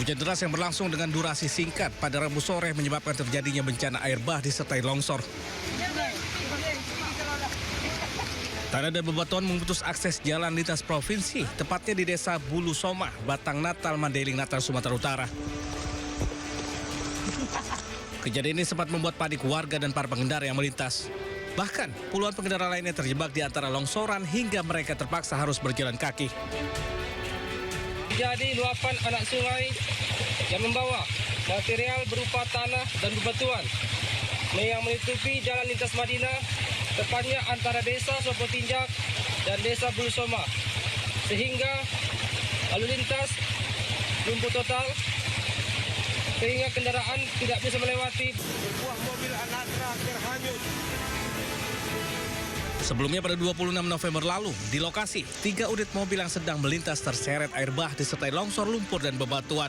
Hujan deras yang berlangsung dengan durasi singkat pada Rabu sore menyebabkan terjadinya bencana air bah disertai longsor. Tanah dan bebatuan memutus akses jalan lintas provinsi, tepatnya di Desa Bulu Soma, Batang Natal, Mandailing, Natal, Sumatera Utara. Kejadian ini sempat membuat panik warga dan para pengendara yang melintas. Bahkan, puluhan pengendara lainnya terjebak di antara longsoran hingga mereka terpaksa harus berjalan kaki. Jadi luapan anak sungai yang membawa material berupa tanah dan bebatuan yang menutupi jalan lintas Madinah, tepatnya antara desa Sopotinjak dan desa Bulu Soma, sehingga lalu lintas lumpuh total, sehingga kendaraan tidak bisa melewati. Sebuah mobil anak terakhir hanyut. Sebelumnya pada 26 November lalu, di lokasi, 3 unit mobil yang sedang melintas terseret air bah disertai longsor lumpur dan bebatuan.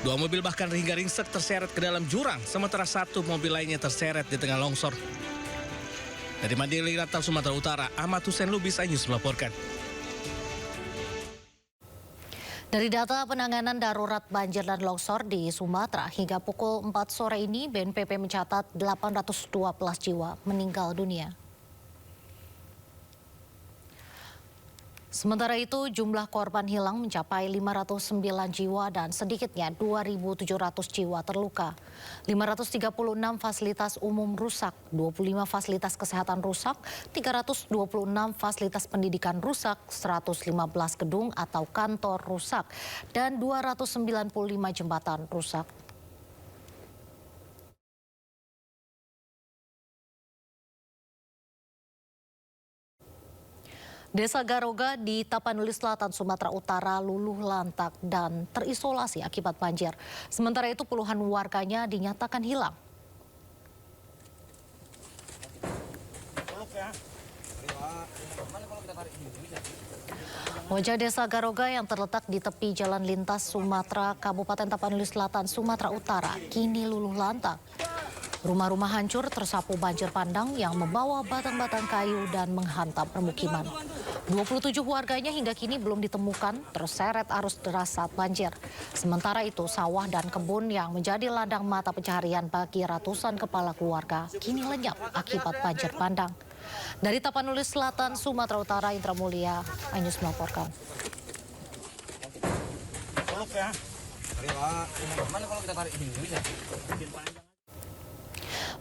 2 mobil bahkan hingga ringsek terseret ke dalam jurang, sementara 1 mobil lainnya terseret di tengah longsor. Dari Mandailing, Natal, Sumatera Utara, Ahmad Hussein Lubis, iNews melaporkan. Dari data penanganan darurat banjir dan longsor di Sumatera, hingga pukul 4 sore ini BNPB mencatat 812 jiwa meninggal dunia. Sementara itu, jumlah korban hilang mencapai 509 jiwa dan sedikitnya 2.700 jiwa terluka. 536 fasilitas umum rusak, 25 fasilitas kesehatan rusak, 326 fasilitas pendidikan rusak, 115 gedung atau kantor rusak, dan 295 jembatan rusak. Desa Garoga di Tapanuli Selatan, Sumatera Utara luluh lantak dan terisolasi akibat banjir. Sementara itu puluhan warganya dinyatakan hilang. Wajah desa Garoga yang terletak di tepi jalan lintas Sumatera, Kabupaten Tapanuli Selatan, Sumatera Utara, kini luluh lantak. Rumah-rumah hancur tersapu banjir bandang yang membawa batang-batang kayu dan menghantam permukiman. 27 warganya hingga kini belum ditemukan terseret arus deras saat banjir. Sementara itu sawah dan kebun yang menjadi ladang mata pencaharian bagi ratusan kepala keluarga kini lenyap akibat banjir bandang. Dari Tapanuli Selatan, Sumatera Utara, Indra Mulia, iNews melaporkan.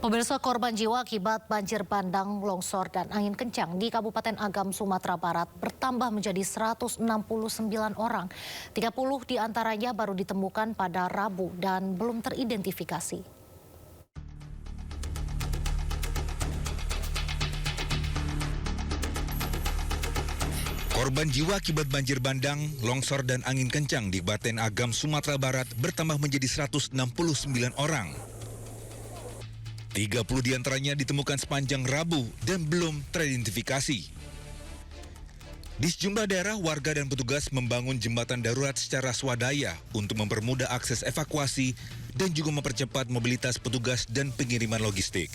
Pemirsa, korban jiwa akibat banjir bandang, longsor, dan angin kencang di Kabupaten Agam, Sumatera Barat bertambah menjadi 169 orang. 30 diantaranya baru ditemukan pada Rabu dan belum teridentifikasi. Korban jiwa akibat banjir bandang, longsor, dan angin kencang di Kabupaten Agam, Sumatera Barat bertambah menjadi 169 orang. 30 diantaranya ditemukan sepanjang Rabu dan belum teridentifikasi. Di sejumlah daerah, warga dan petugas membangun jembatan darurat secara swadaya untuk mempermudah akses evakuasi dan juga mempercepat mobilitas petugas dan pengiriman logistik.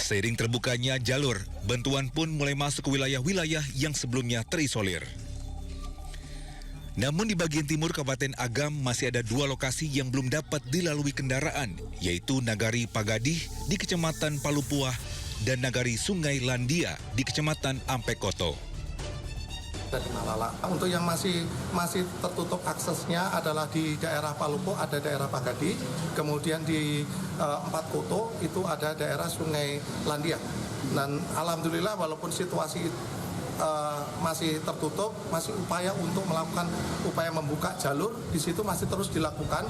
Seiring terbukanya jalur, bantuan pun mulai masuk ke wilayah-wilayah yang sebelumnya terisolir. Namun di bagian timur Kabupaten Agam masih ada 2 lokasi yang belum dapat dilalui kendaraan, yaitu Nagari Pagadih di Kecamatan Palupuah dan Nagari Sungai Landia di Kecamatan Ampekoto. Untuk yang masih tertutup aksesnya adalah di daerah Palupuah ada daerah Pagadih, kemudian di Empat Koto itu ada daerah Sungai Landia. Dan alhamdulillah walaupun situasi masih tertutup, masih upaya untuk melakukan upaya membuka jalur di situ masih terus dilakukan.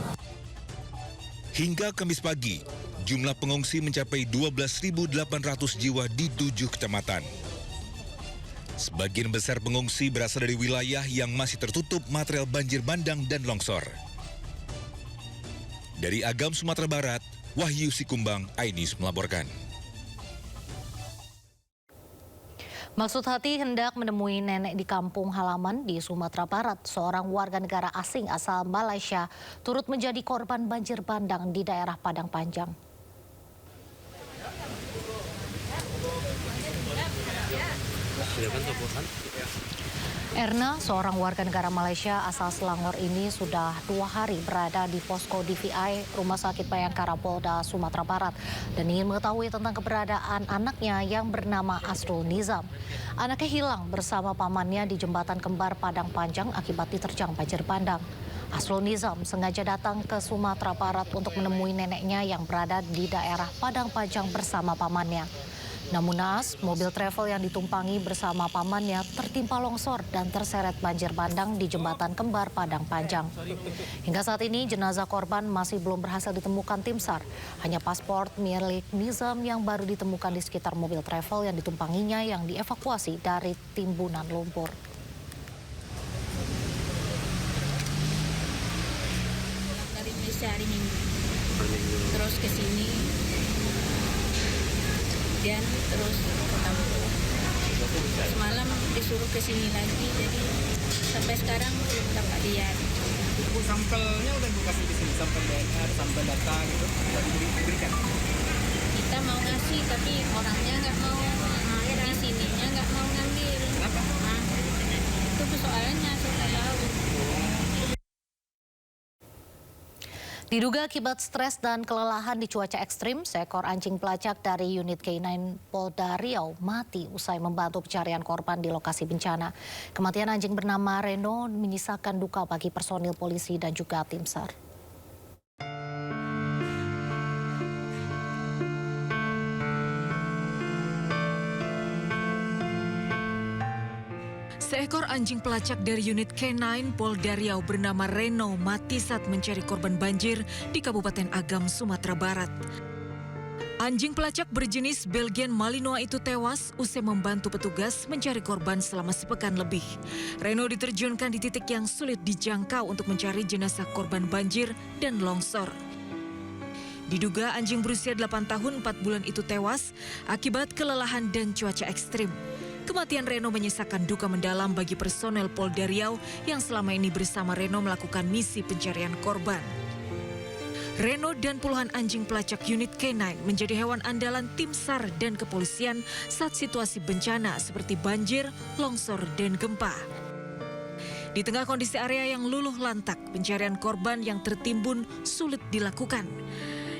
Hingga Kamis pagi, jumlah pengungsi mencapai 12.800 jiwa di 7 kecamatan. Sebagian besar pengungsi berasal dari wilayah yang masih tertutup material banjir bandang dan longsor. Dari Agam, Sumatera Barat, Wahyu Sikumbang, iNews melaporkan. Maksud hati hendak menemui nenek di kampung halaman di Sumatera Barat. Seorang warga negara asing asal Malaysia turut menjadi korban banjir bandang di daerah Padang Panjang. Erna, seorang warga negara Malaysia asal Selangor ini sudah 2 hari berada di posko DVI Rumah Sakit Bayangkara Polda Sumatera Barat dan ingin mengetahui tentang keberadaan anaknya yang bernama Asrul Nizam. Anaknya hilang bersama pamannya di jembatan kembar Padang Panjang akibat diterjang banjir bandang. Asrul Nizam sengaja datang ke Sumatera Barat untuk menemui neneknya yang berada di daerah Padang Panjang bersama pamannya. Namun naas, mobil travel yang ditumpangi bersama pamannya tertimpa longsor dan terseret banjir bandang di jembatan kembar Padang Panjang. Hingga saat ini jenazah korban masih belum berhasil ditemukan tim SAR. Hanya paspor milik Nizam yang baru ditemukan di sekitar mobil travel yang ditumpanginya yang dievakuasi dari timbunan lumpur. Dari Malaysia hari Minggu, terus ke sini. Dan terus ke kampung. Semalam disuruh ke sini lagi, jadi sampai sekarang belum dapat lihat. Bu, sampelnya udah Bu kasih di sini, sampel DNA, sampel data gitu, udah diberikan. Kita mau ngasih, tapi orangnya nggak mau, di sininya nggak mau ngambil. Kenapa? Nah, itu persoalannya, saya tahu. Diduga akibat stres dan kelelahan di cuaca ekstrim, seekor anjing pelacak dari unit K9 Polda Riau mati usai membantu pencarian korban di lokasi bencana. Kematian anjing bernama Reno menyisakan duka bagi personil polisi dan juga tim SAR. Seekor anjing pelacak dari unit K9 Polda Riau bernama Reno mati saat mencari korban banjir di Kabupaten Agam, Sumatera Barat. Anjing pelacak berjenis Belgian Malinois itu tewas usai membantu petugas mencari korban selama sepekan lebih. Reno diterjunkan di titik yang sulit dijangkau untuk mencari jenazah korban banjir dan longsor. Diduga anjing berusia 8 tahun 4 bulan itu tewas akibat kelelahan dan cuaca ekstrim. Kematian Reno menyisakan duka mendalam bagi personel Polda Riau yang selama ini bersama Reno melakukan misi pencarian korban. Reno dan puluhan anjing pelacak unit K9 menjadi hewan andalan tim SAR dan kepolisian saat situasi bencana seperti banjir, longsor, dan gempa. Di tengah kondisi area yang luluh lantak, pencarian korban yang tertimbun sulit dilakukan.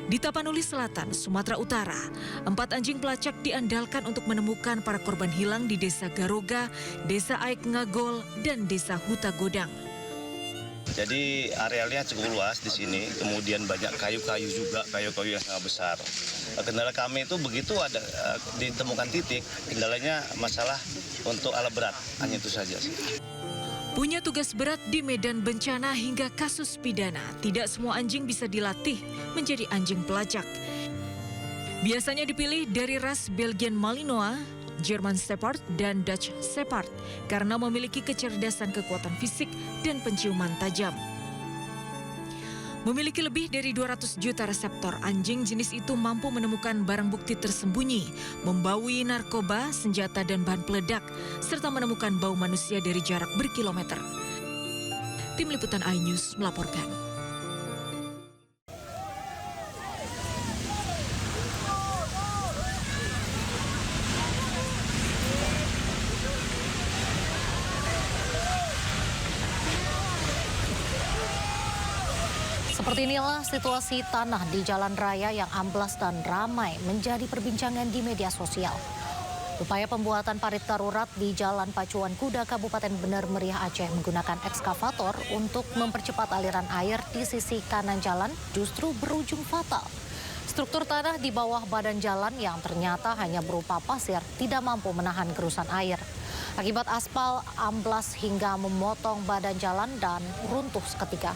Di Tapanuli Selatan, Sumatera Utara, 4 anjing pelacak diandalkan untuk menemukan para korban hilang di Desa Garoga, Desa Aik Ngagol, dan Desa Huta Godang. Jadi arealnya cukup luas di sini, kemudian banyak kayu-kayu juga, kayu-kayu yang sangat besar. Kendala kami itu begitu ada ditemukan titik, kendalanya masalah untuk alat berat, hanya itu saja sih. Punya tugas berat di medan bencana hingga kasus pidana, tidak semua anjing bisa dilatih menjadi anjing pelacak. Biasanya dipilih dari ras Belgian Malinois, German Shepherd, dan Dutch Shepherd karena memiliki kecerdasan kekuatan fisik dan penciuman tajam. Memiliki lebih dari 200 juta reseptor, anjing jenis itu mampu menemukan barang bukti tersembunyi, membaui narkoba, senjata, dan bahan peledak, serta menemukan bau manusia dari jarak berkilometer. Tim Liputan iNews melaporkan. Seperti inilah situasi tanah di jalan raya yang amblas dan ramai menjadi perbincangan di media sosial. Upaya pembuatan parit darurat di Jalan Pacuan Kuda Kabupaten Bener Meriah Aceh menggunakan ekskavator untuk mempercepat aliran air di sisi kanan jalan justru berujung fatal. Struktur tanah di bawah badan jalan yang ternyata hanya berupa pasir tidak mampu menahan gerusan air. Akibat aspal amblas hingga memotong badan jalan dan runtuh seketika.